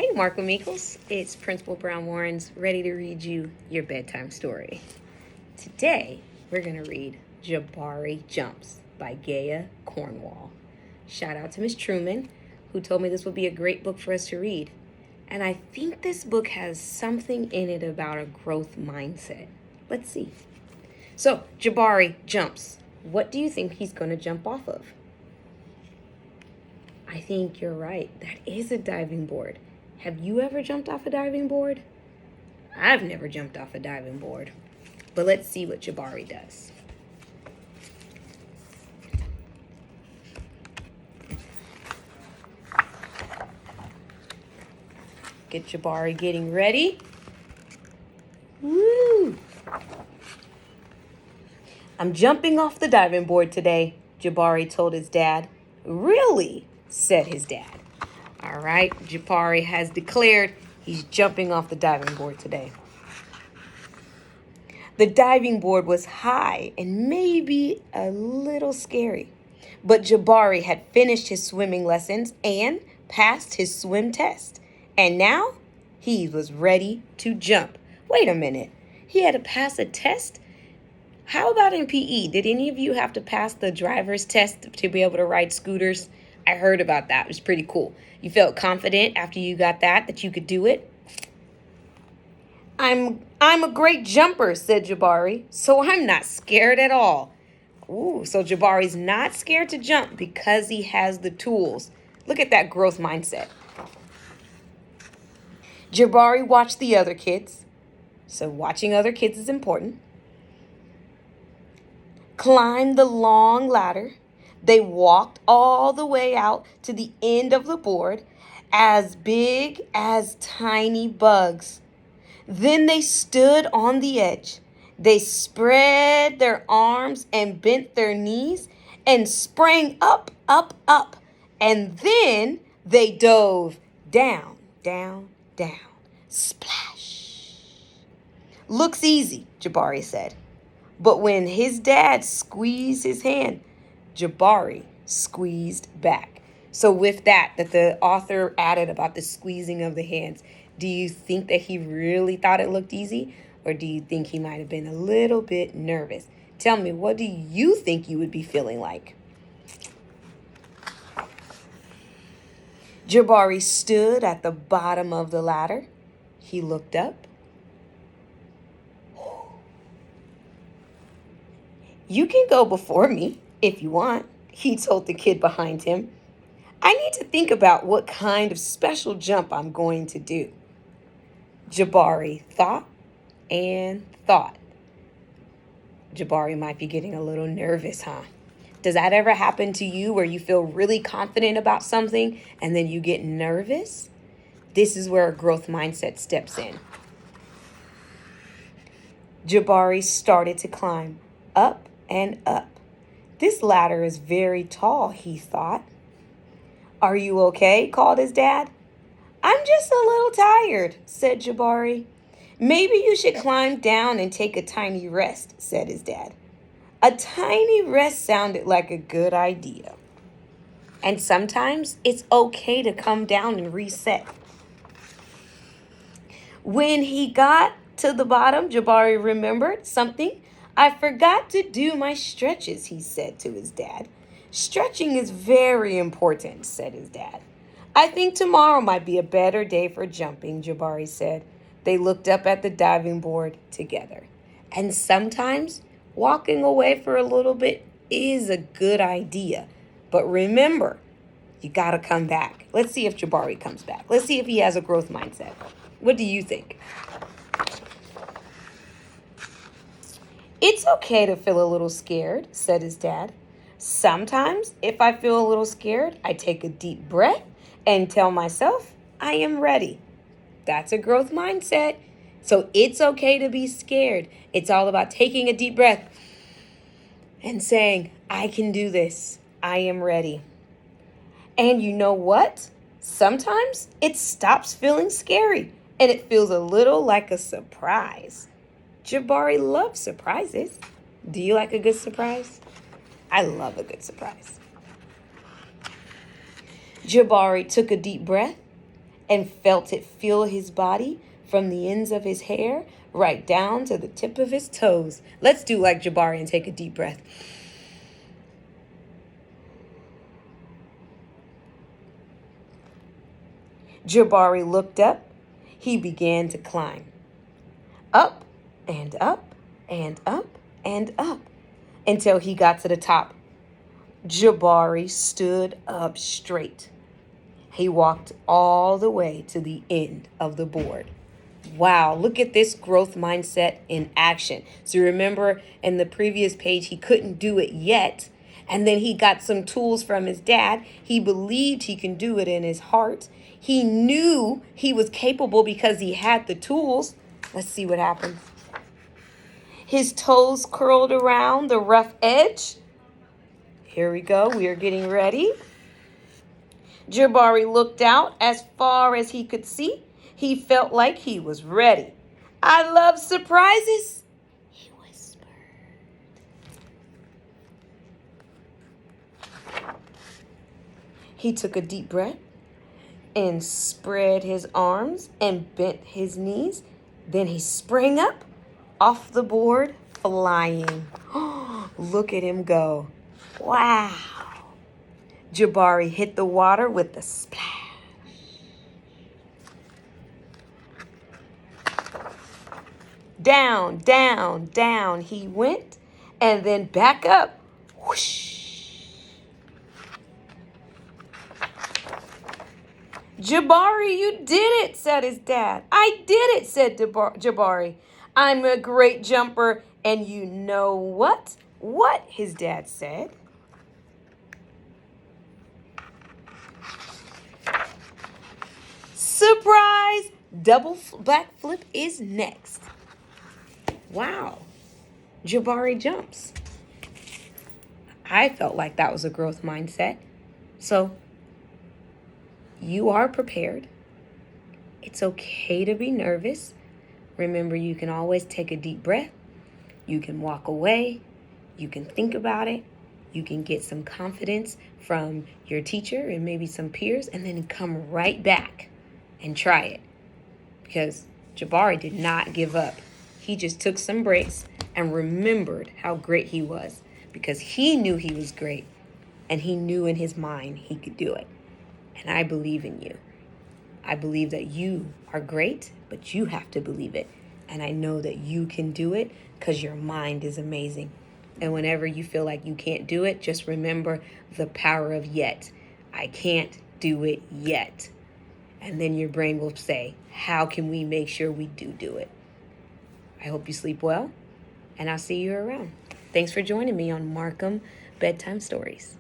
Hey, Marco Meekles. It's Principal Brown Warrens, ready to read you your bedtime story. Today, we're going to read Jabari Jumps by Gaia Cornwall. Shout out to Miss Truman, who told me this would be a great book for us to read. And I think this book has something in it about a growth mindset. Let's see. So, Jabari jumps. What do you think he's going to jump off of? I think you're right. That is a diving board. Have you ever jumped off a diving board? I've never jumped off a diving board. But let's see what Jabari does. Get Jabari getting ready. Woo! I'm jumping off the diving board today, Jabari told his dad. Really? Said his dad. All right, Jabari has declared he's jumping off the diving board today. The diving board was high and maybe a little scary, but Jabari had finished his swimming lessons and passed his swim test, and now he was ready to jump. Wait a minute, he had to pass a test? How about in PE? Did any of you have to pass the driver's test to be able to ride scooters? I heard about that. It was pretty cool. You felt confident after you got that you could do it? I'm a great jumper, said Jabari, so I'm not scared at all. Ooh, so Jabari's not scared to jump because he has the tools. Look at that growth mindset. Jabari watched the other kids. So watching other kids is important. Climbed the long ladder. They walked all the way out to the end of the board, as big as tiny bugs. Then they stood on the edge. They spread their arms and bent their knees and sprang up, up, up. And then they dove down, down, down. Splash. Looks easy, Jabari said. But when his dad squeezed his hand, Jabari squeezed back. So with that the author added about the squeezing of the hands, do you think that he really thought it looked easy? Or do you think he might have been a little bit nervous? Tell me, what do you think you would be feeling like? Jabari stood at the bottom of the ladder. He looked up. You can go before me if you want, he told the kid behind him. I need to think about what kind of special jump I'm going to do. Jabari thought and thought. Jabari might be getting a little nervous, huh? Does that ever happen to you where you feel really confident about something and then you get nervous? This is where a growth mindset steps in. Jabari started to climb up and up. This ladder is very tall, he thought. Are you okay? Called his dad. I'm just a little tired, said Jabari. Maybe you should climb down and take a tiny rest, said his dad. A tiny rest sounded like a good idea. And sometimes it's okay to come down and reset. When he got to the bottom, Jabari remembered something. I forgot to do my stretches, he said to his dad. Stretching is very important, said his dad. I think tomorrow might be a better day for jumping, Jabari said. They looked up at the diving board together. And sometimes walking away for a little bit is a good idea. But remember, you got to come back. Let's see if Jabari comes back. Let's see if he has a growth mindset. What do you think? It's okay to feel a little scared, said his dad. Sometimes, if I feel a little scared, I take a deep breath and tell myself I am ready. That's a growth mindset. So it's okay to be scared. It's all about taking a deep breath and saying, I can do this. I am ready. And you know what? Sometimes it stops feeling scary and it feels a little like a surprise. Jabari loves surprises. Do you like a good surprise? I love a good surprise. Jabari took a deep breath and felt it fill his body from the ends of his hair right down to the tip of his toes. Let's do like Jabari and take a deep breath. Jabari looked up. He began to climb. Up and up and up and up until he got to the top. Jabari stood up straight. He walked all the way to the end of the board. Wow, look at this growth mindset in action. So remember in the previous page, he couldn't do it yet. And then he got some tools from his dad. He believed he can do it in his heart. He knew he was capable because he had the tools. Let's see what happens. His toes curled around the rough edge. Here we go. We are getting ready. Jabari looked out as far as he could see. He felt like he was ready. I love surprises, he whispered. He took a deep breath and spread his arms and bent his knees. Then he sprang up off the board, flying. Look at him go. Wow. Jabari hit the water with a splash. Down, down, down he went, and then back up. Whoosh. Jabari, you did it, said his dad. I did it, said Jabari. I'm a great jumper, and you know what? What his dad said. Surprise! Double back flip is next. Wow. Jabari jumps. I felt like that was a growth mindset. So you are prepared. It's okay to be nervous. Remember, you can always take a deep breath. You can walk away. You can think about it. You can get some confidence from your teacher and maybe some peers, and then come right back and try it. Because Jabari did not give up. He just took some breaks and remembered how great he was, because he knew he was great, and he knew in his mind he could do it. And I believe in you. I believe that you are great, but you have to believe it. And I know that you can do it because your mind is amazing. And whenever you feel like you can't do it, just remember the power of yet. I can't do it yet. And then your brain will say, how can we make sure we do it? I hope you sleep well, and I'll see you around. Thanks for joining me on Markham Bedtime Stories.